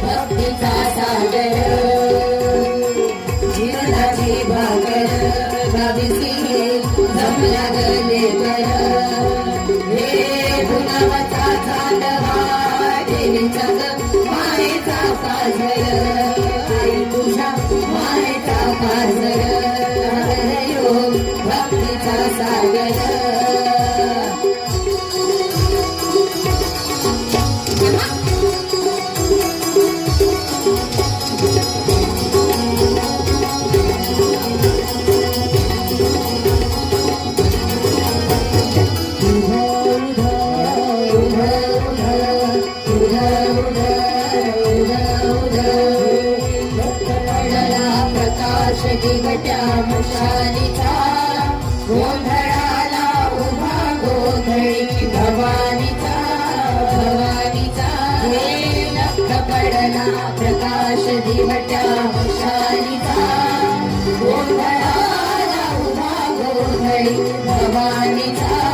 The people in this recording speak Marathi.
भक्तीचा सागर जीवनाची भाकर भाविसी जमला गले कर हे गुणावाचा चांदवा देवीचा मायेचा काजर आई तुझ्या मायेचा काजर भक्तीचा सागर दिवट्या मुशालीचा गोंधळाला उभा गोंधळी भवानीचा हे लख पडला प्रकाश दिवट्या मुशालीचा गोंधळाला उभा गोंधळी भवानीचा